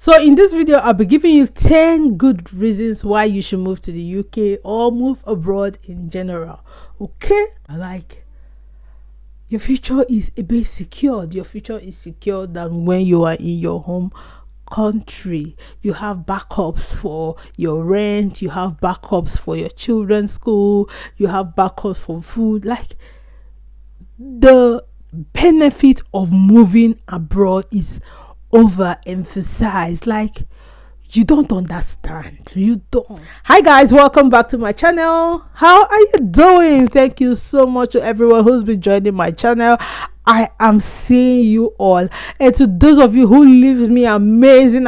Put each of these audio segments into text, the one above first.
So in this video, I'll be giving you 10 good reasons why you should move to the UK or move abroad in general. Okay? Like, your future is a bit secured. Your future is secured than when you are in your home country. You have backups for your rent, you have backups for your children's school, you have backups for food. Like, the benefit of moving abroad is overemphasized. Like, you don't understand. You don't. Hi guys, welcome back to my channel. How are you doing? Thank you so much to everyone who's been joining my channel. I am seeing you all, and to those of you who leave me amazing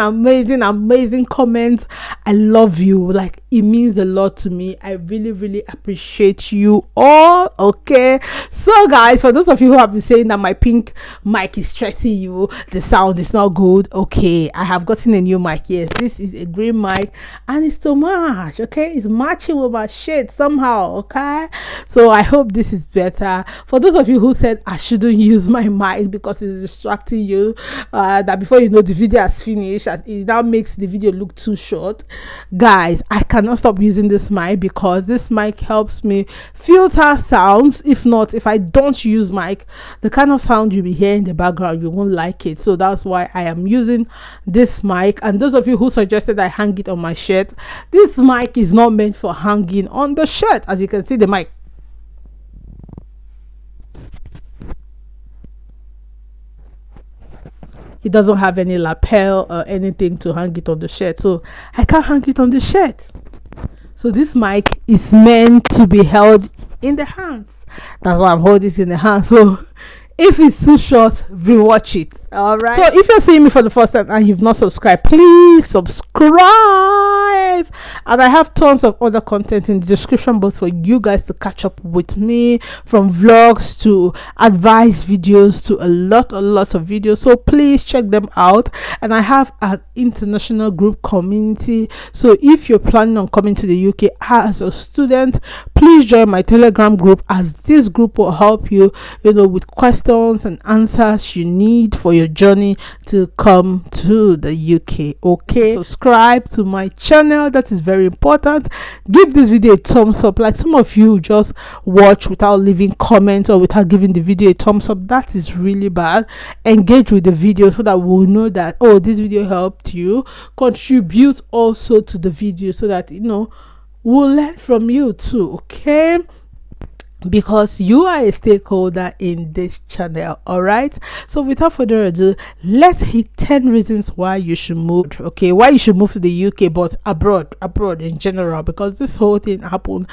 comments, I love you. Like, it means a lot to me. I really appreciate you all. Okay, so guys, for those of you who have been saying that my pink mic is stressing you, the sound is not good, okay, I have gotten a new mic. Yes, this is a green mic and it's too much. Okay, it's matching with my shade somehow. Okay, so I hope this is better. For those of you who said I shouldn't use my mic because it's distracting you, that before you know the video has finished, as it now makes the video look too short, guys, I cannot stop using this mic because this mic helps me filter sounds. If I don't use mic, the kind of sound you'll be hearing in the background, you won't like it. So that's why I am using this mic. And those of you who suggested I hang it on my shirt, this mic is not meant for hanging on the shirt. As you can see, the mic, it doesn't have any lapel or anything to hang it on the shirt, so I can't hang it on the shirt. So this mic is meant to be held in the hands. That's why I'm holding it in the hand. So if it's too short, rewatch it. All right, so if you're seeing me for the first time and you've not subscribed, please subscribe. And I have tons of other content in the description box for you guys to catch up with me, from vlogs to advice videos to a lot of videos. So please check them out. And I have an international group community, so if you're planning on coming to the UK as a student, please join my Telegram group, as this group will help you, with questions and answers you need for your journey to come to the UK. Okay, subscribe to my channel, that is very important. Give this video a thumbs up. Like, some of you just watch without leaving comments or without giving the video a thumbs up. That is really bad. Engage with the video so that we'll know that, oh, this video helped you. Contribute also to the video so that we'll learn from you too. Okay, because you are a stakeholder in this channel. All right, so without further ado, let's hit 10 reasons why you should move. Okay, why you should move to the UK, but abroad in general, because this whole thing happened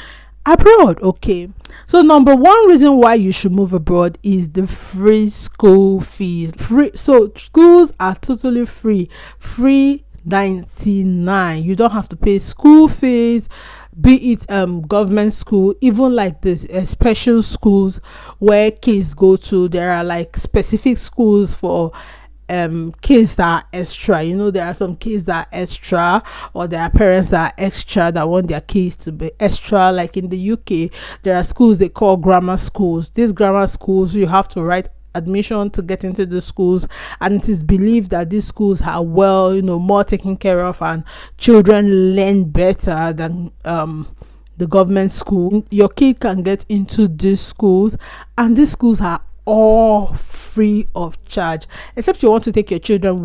abroad. Okay, so number one reason why you should move abroad is the free school fees. So schools are totally free 99. You don't have to pay school fees, be it government school, even like this special schools where kids go to. There are like specific schools for kids that are extra. There are some kids that are extra, or there are parents that are extra that want their kids to be extra. Like in the UK, there are schools they call grammar schools. These grammar schools, you have to write admission to get into the schools, and it is believed that these schools are more taken care of, and children learn better than the government school. Your kid can get into these schools, and these schools are all free of charge, except you want to take your children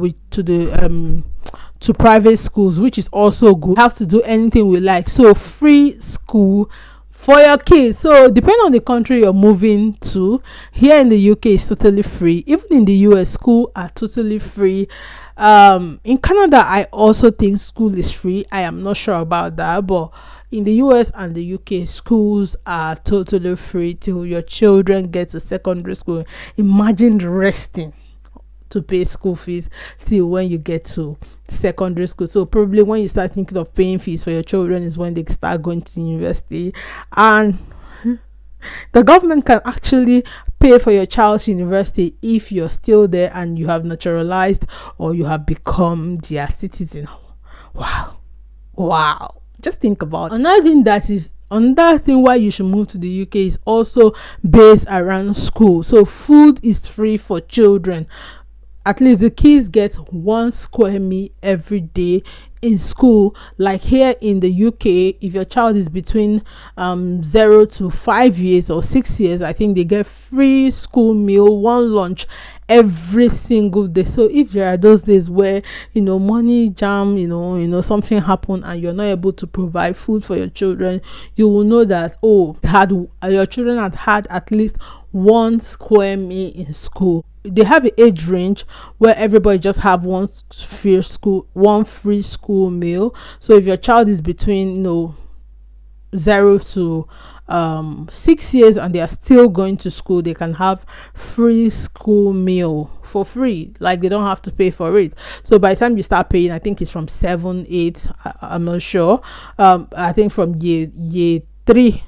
to private schools, which is also good. You have to do anything we like. So free school for your kids. So depending on the country you're moving to, here in the UK is totally free. Even in the US, school are totally free. In Canada, I also think school is free. I am not sure about that, but in the US and the UK, schools are totally free till your children get to secondary school. Imagine resting to pay school fees till when you get to secondary school. So probably when you start thinking of paying fees for your children is when they start going to university, and the government can actually pay for your child's university if you're still there and you have naturalized or you have become their citizen. Wow, just think about it. Another thing why you should move to the UK is also based around school. So food is free for children. at least the kids get 1 square meal every day in school. Like here in the UK, if your child is between 0 to 5 years or 6 years, I think they get free school meal, one lunch every single day. So if there are those days where money jam, something happened and you're not able to provide food for your children, you will know that your children had at least 1 square meal in school. They have an age range where everybody just have one free school meal. So if your child is between 0 to 6 years and they are still going to school, they can have free school meal for free. Like, they don't have to pay for it. So by the time you start paying, I think it's from 7, 8, I'm not sure, I think from year 3,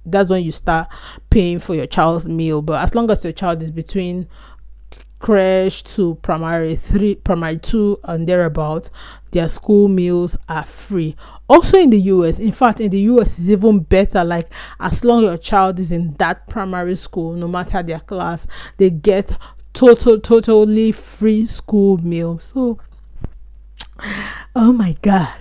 that's when you start paying for your child's meal. But as long as your child is between crèche to primary 2 and thereabout, their school meals are free. Also in the US, in fact in the US is even better. Like, as long as your child is in that primary school, no matter their class, they get totally free school meals. So oh my god,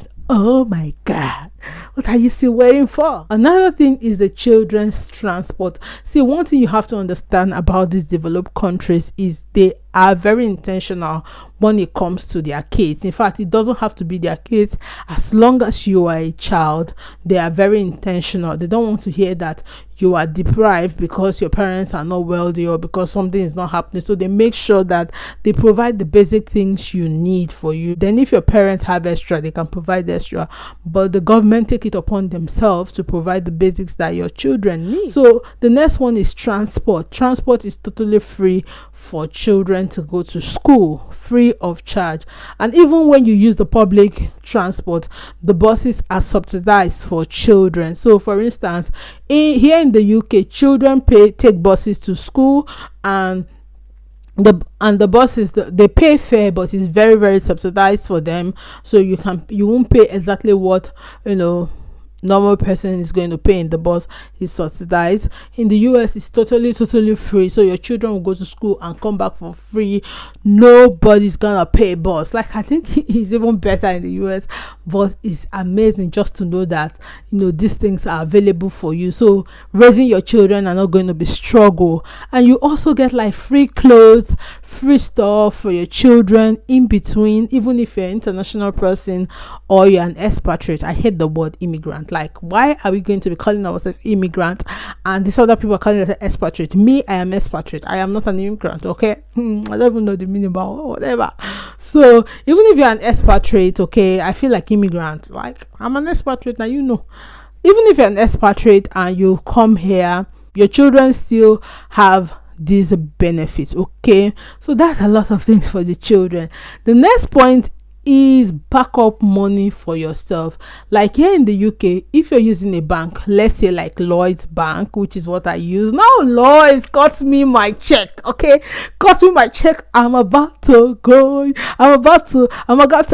what are you still waiting for? Another thing is the children's transport. See, one thing you have to understand about these developed countries is they are very intentional when it comes to their kids. In fact, it doesn't have to be their kids. As long as you are a child, they are very intentional. They don't want to hear that you are deprived because your parents are not wealthy or because something is not happening. So they make sure that they provide the basic things you need for you. Then if your parents have extra, they can provide extra, but the government take it upon themselves to provide the basics that your children need. So the next one is transport. Transport is totally free for children to go to school, free of charge. And even when you use the public transport, the buses are subsidized for children. So for instance, here in the UK, children take buses to school, and the buses, they pay fare, but it's very, very subsidized for them. So you won't pay exactly what normal person is going to pay in the bus. Is subsidized. In the US, it's totally free. So your children will go to school and come back for free. Nobody's gonna pay bus. Like, I think it's even better in the US, but it's amazing just to know that these things are available for you. So raising your children are not going to be struggle. And you also get like free clothes, free stuff for your children in between, even if you're an international person or you're an expatriate. I hate the word immigrant. Like, why are we going to be calling ourselves immigrant and these other people are calling themselves expatriate? Me, I am expatriate. I am not an immigrant. Okay, I don't even know the meaning about whatever. So even if you're an expatriate, okay, I feel like immigrant. Like, I'm an expatriate now. Even if you're an expatriate and you come here, your children still have these benefits. Okay, so that's a lot of things for the children. The next point is backup money for yourself. Like here in the UK, if you're using a bank, let's say like Lloyd's Bank, which is what I use now. Lloyd's cut me my check. Okay, cut me my check. I'm about to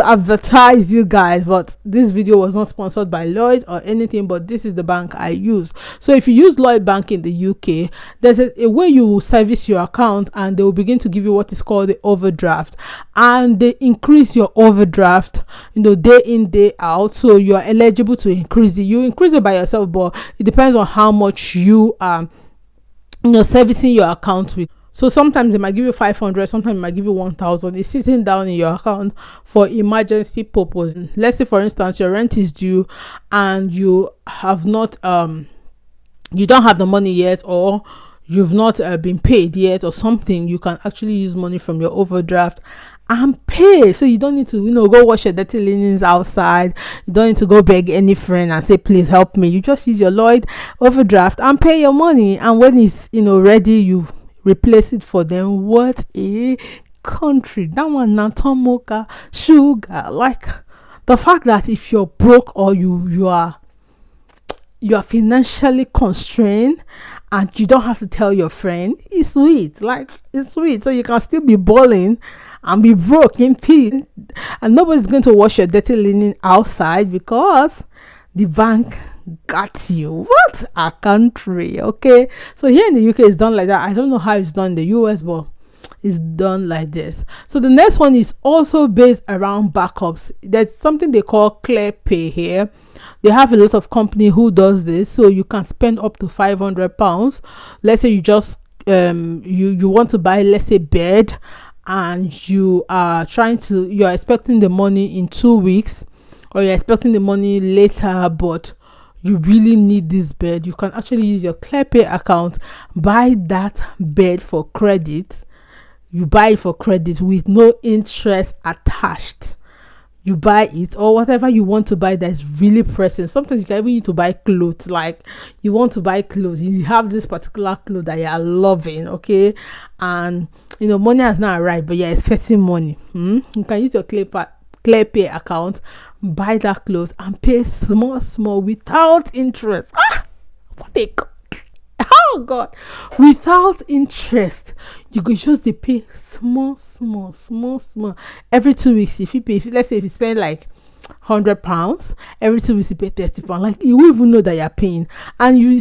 advertise you guys, but this video was not sponsored by Lloyd or anything, but this is the bank I use. So if you use Lloyd Bank in the UK, there's a way you will service your account and they will begin to give you what is called the overdraft, and they increase your overdraft day in, day out. So you are eligible to increase it. You increase it by yourself, but it depends on how much you are servicing your account with. So sometimes they might give you 500, sometimes they might give you 1,000. It's sitting down in your account for emergency purpose. Let's say, for instance, your rent is due and you have not you don't have the money yet, or you've not been paid yet or something. You can actually use money from your overdraft and pay. So you don't need to go wash your dirty linens outside. You don't need to go beg any friend and say, please help me. You just use your Lloyd overdraft and pay your money, and when it's ready, you replace it for them. What a country. That one na tomoka sugar. Like, the fact that if you're broke or you are financially constrained and you don't have to tell your friend, it's sweet. Like, it's sweet. So you can still be balling and be broke in peace, and nobody's going to wash your dirty linen outside because the bank got you. What a country. Okay, so here in the UK it's done like that. I don't know how it's done in the US, but is done like this. So the next one is also based around backups. There's something they call Clearpay here. They have a lot of company who does this, so you can spend up to £500. Let's say you just you want to buy, let's say, bed, and you're expecting the money in 2 weeks, or you're expecting the money later, but you really need this bed. You can actually use your Clearpay account, buy that bed for credit. You buy it for credit with no interest attached. You buy it, or whatever you want to buy that's really pressing. Sometimes you can even need to buy clothes. Like, you want to buy clothes, you have this particular clothes that you are loving, okay, and money has not arrived, but you're expecting money. You can use your Clearpay account, buy that clothes, and pay small without interest. What they call? Oh God, without interest. You could just pay small every 2 weeks. If you pay, let's say if you spend like £100, every 2 weeks you pay £30. Like, you won't even know that you're paying. And you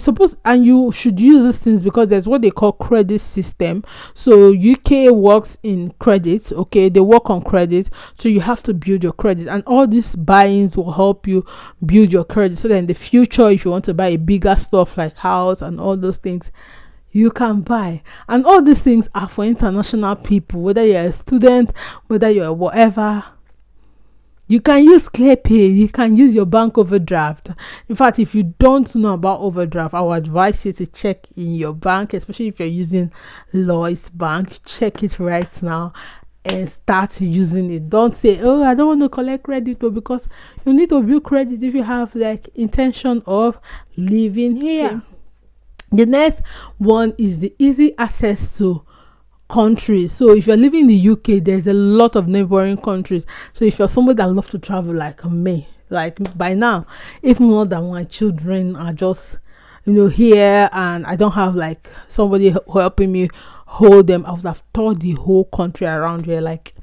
should use these things because there's what they call credit system. So UK works in credit, okay, they work on credit, so you have to build your credit, and all these buy-ins will help you build your credit, so that in the future, if you want to buy a bigger stuff like house and all those things, you can buy. And all these things are for international people, whether you're a student, whether you're whatever. You can use Clearpay, you can use your bank overdraft. In fact, if you don't know about overdraft, I would advise you to check in your bank, especially if you're using Lloyd's Bank. Check it right now and start using it. Don't say, oh, I don't want to collect credit, but because you need to build credit if you have like intention of living here. Okay. The next one is the easy access to countries. So if you're living in the UK, there's a lot of neighboring countries. So if you're somebody that loves to travel like me, like by now, if more than my children are just here, and I don't have like somebody helping me hold them, I would have toured the whole country around here. Like,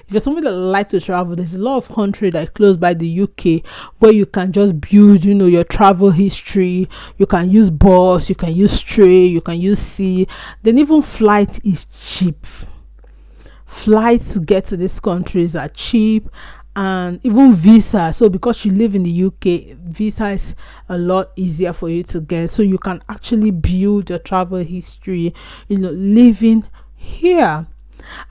if you're somebody that like to travel, there's a lot of country that are close by the UK where you can just build, your travel history. You can use bus, you can use train, you can use sea. Then even flight is cheap. Flights to get to these countries are cheap, and even visa. So because you live in the UK, visa is a lot easier for you to get. So you can actually build your travel history, living here.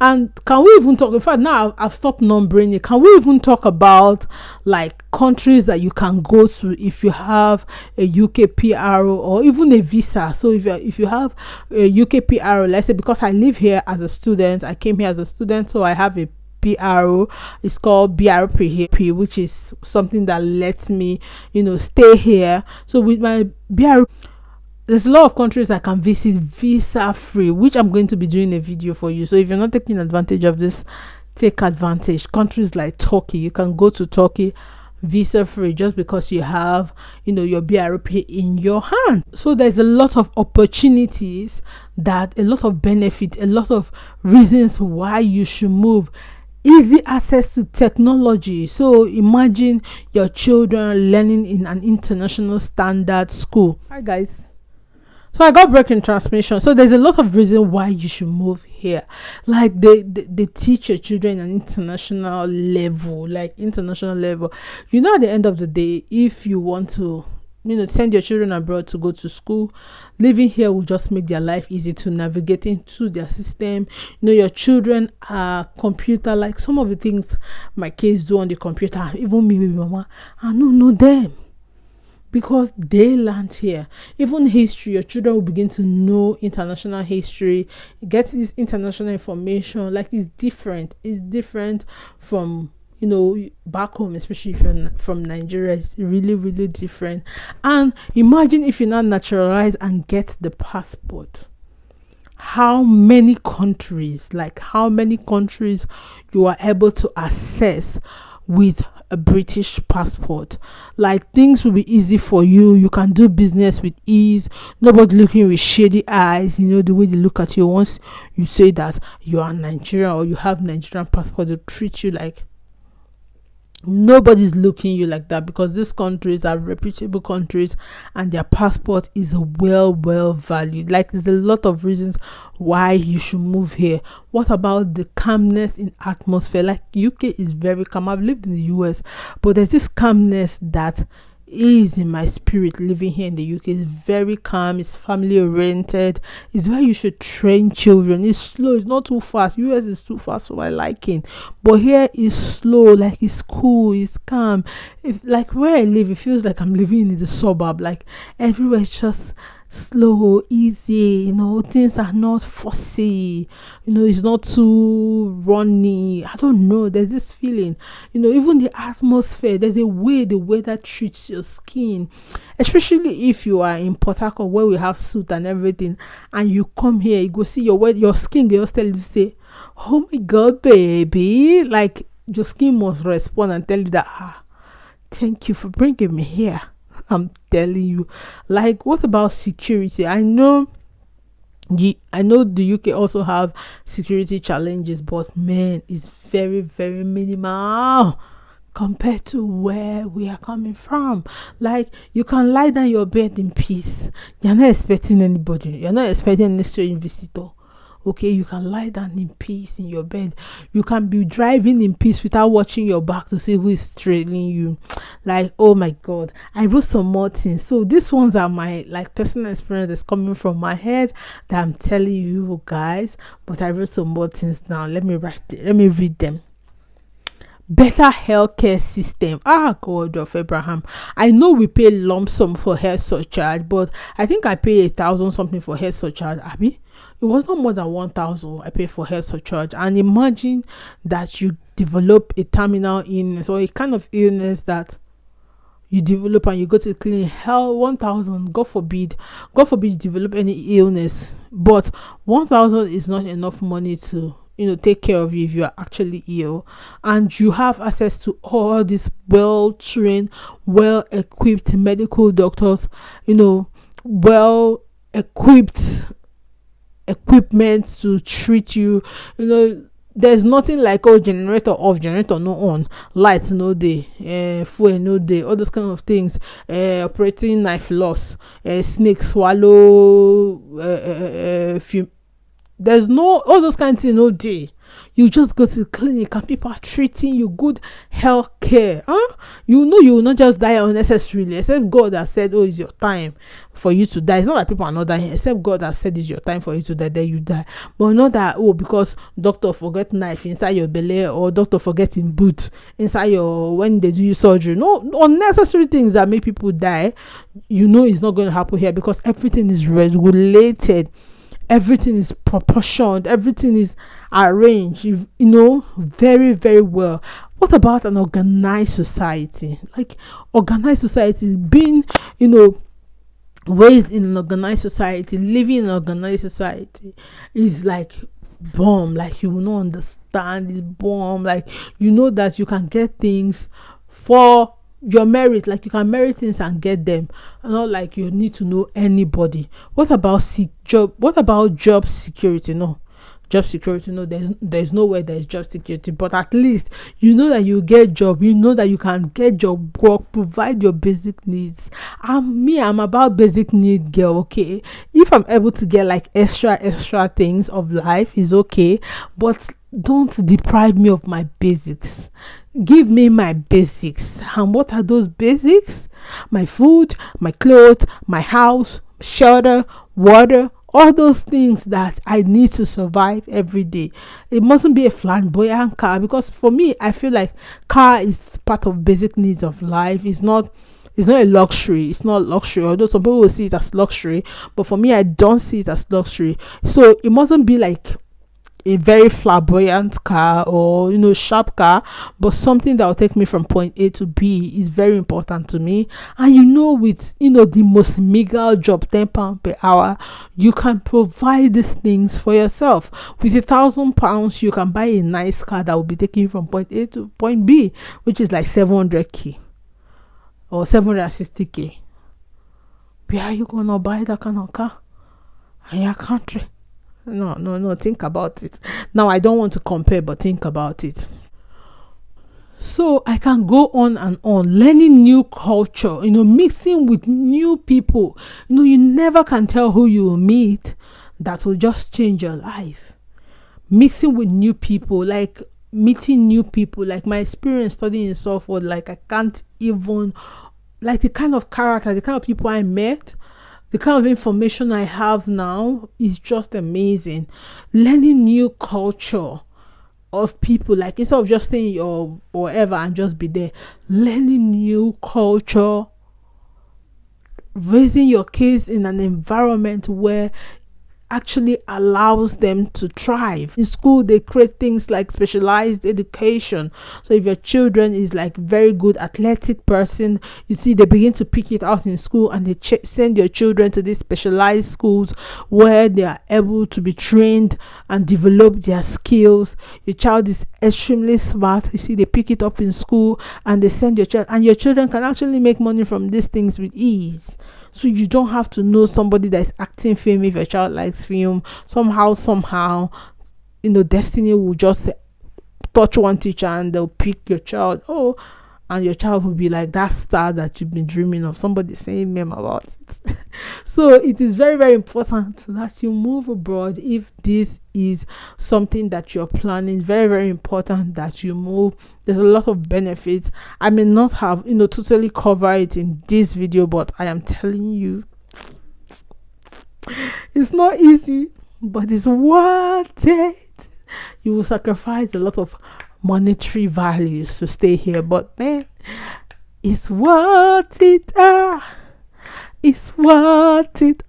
And can we even talk, in fact, now I've stopped numbering it, can we even talk about like countries that you can go to if you have a UK PRO or even a visa? So if you have a UK PRO, let's say, because I live here as a student, I came here as a student, so I have a PRO. It's called BRP, which is something that lets me stay here. So with my BRP, there's a lot of countries I can visit visa free, which I'm going to be doing a video for you. So if you're not taking advantage of this, take advantage. Countries like Turkey, you can go to Turkey visa free just because you have your BRP in your hand. So there's a lot of opportunities, a lot of benefit, a lot of reasons why you should move. Easy access to technology. So imagine your children learning in an international standard school. Hi guys. So I got breaking transmission. So there's a lot of reason why you should move here. Like they teach your children an international level, at the end of the day, if you want to send your children abroad to go to school, living here will just make their life easy to navigate into their system. Your children are computer, like some of the things my kids do on the computer, even me, mama, I don't know them, because they learned here. Even history, your children will begin to know international history, get this international information. Like, it's different from back home, especially if you're from Nigeria. It's really, really different. And imagine if you're not naturalized and get the passport, how many countries you are able to access with a British passport. Like, things will be easy for you. You can do business with ease. Nobody looking with shady eyes. The way they look at you once you say that you are Nigerian or you have Nigerian passport, they treat you like Nobody's looking you like that, because these countries are reputable countries and their passport is well valued. Like, there's a lot of reasons why you should move here. What about the calmness in atmosphere? Like, UK is very calm. I've lived in the US, but there's this calmness that is in my spirit living here in the UK. Is very calm, it's family oriented, it's where you should train children. It's slow, it's not too fast. US is too fast for my liking, but here is slow, like it's cool, it's calm. If like where I live, it feels like I'm living in the suburb. Like everywhere is just slow, easy, things are not fussy, it's not too runny. I don't know, there's this feeling, even the atmosphere, there's a way the weather treats your skin, especially if you are in Port Harcourt where we have suit and everything, and you come here, you go see your skin, they just tell you to say, oh my god, baby, like your skin must respond and tell you that, thank you for bringing me here. I'm telling you. Like, what about security? I know the UK also have security challenges, but man, it's very minimal compared to where we are coming from. Like, you can lie down your bed in peace. You're not expecting anybody. You're not expecting any strange visitor. Okay, you can lie down in peace in your bed. You can be driving in peace without watching your back to see who is trailing you. Like, oh my god, I wrote some more things. So these ones are my like personal experience that's coming from my head that I'm telling you guys. But I wrote some more things now. Let me read them. Better healthcare system. God of Abraham. I know we pay lump sum for health surcharge, but I think I pay 1,000 something for health surcharge. Abby, it was not more than 1,000 I pay for health surcharge. And imagine that you develop a terminal illness or a kind of illness that you develop and you go to the clinic. Hell, 1,000. God forbid you develop any illness. But 1,000 is not enough money to take care of you if you are actually ill, and you have access to all these well-trained, well-equipped medical doctors, well-equipped equipment to treat you. There's nothing like generator off, generator no on, lights no day, fuel no day, all those kind of things, operating knife loss, snake swallow, there's no all those kind of things no day. You just go to the clinic and people are treating you good health care. You will not just die unnecessarily, except God has said, oh, it's your time for you to die. It's not like people are not dying, except God has said it's your time for you to die, then you die. But not that, because doctor forget knife inside your belly, or doctor forgetting boot inside when they do you surgery. No unnecessary things that make people die. It's not going to happen here, because everything is regulated. Everything is proportioned, everything is arranged, very well. What about an organized society? Like, organized society, being raised in an organized society, living in an organized society is like bomb. Like, you will not understand this bomb. Like, that you can get things for your merit. Like, you can merit things and get them, not like you need to know anybody. What about job security? No, job security, no, there's nowhere there's job security, but at least that you get job, that you can get job, work, provide your basic needs. I'm about basic need girl. Okay, if I'm able to get like extra things of life is okay, but don't deprive me of my basics. Give me my basics. And what are those basics? My food, my clothes, my house, shelter, water, all those things that I need to survive every day. It mustn't be a flamboyant car, because for me, I feel like car is part of basic needs of life. It's not a luxury. It's not luxury, although some people will see it as luxury, but for me, I don't see it as luxury. So it mustn't be like a very flamboyant car or sharp car, but something that will take me from point A to B is very important to me. And with the most meager job, £10 per hour, you can provide these things for yourself. With £1,000, you can buy a nice car that will be taking you from point A to point B, which is like 700k or 760k. Where are you gonna buy that kind of car in your country? No, think about it. Now, I don't want to compare, but think about it. So I can go on and on, learning new culture, mixing with new people. You never can tell who you will meet that will just change your life. Mixing with new people, like meeting new people, like my experience studying in Salford, like I can't even, like the kind of character, the kind of people I met, the kind of information I have now is just amazing. Learning new culture of people, like instead of just staying your whatever and just be there, learning new culture, raising your kids in an environment where actually allows them to thrive. In school they create things like specialized education, so if your children is like very good athletic person, you see they begin to pick it out in school, and they send your children to these specialized schools where they are able to be trained and develop their skills. Your child is extremely smart, you see they pick it up in school and they send your child, and your children can actually make money from these things with ease. So you don't have to know somebody that is acting film. If your child likes film, somehow destiny will just touch one teacher and they'll pick your child. And your child will be like that star that you've been dreaming of. Somebody's saying meme about it. So it is very, very important that you move abroad. If this is something that you're planning, very, very important that you move. There's a lot of benefits. I may not have totally cover it in this video, but I am telling you, it's not easy, but it's worth it. You will sacrifice a lot of monetary values to stay here, but man, it's worth it. It's worth it.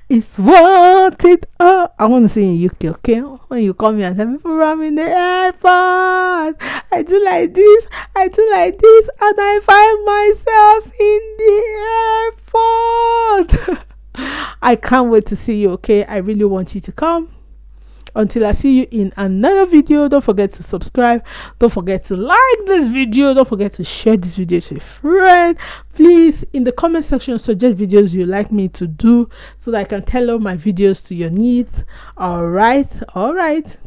It's worth it. I want to see in UK, okay? When you come here and tell me, I'm in the airport, I do like this, and I find myself in the airport. I can't wait to see you, okay? I really want you to come. Until I see you in another video, don't forget to subscribe, don't forget to like this video, don't forget to share this video to a friend. Please, in the comment section, suggest videos you like me to do so that I can tailor my videos to your needs. All right,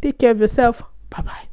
take care of yourself. Bye bye.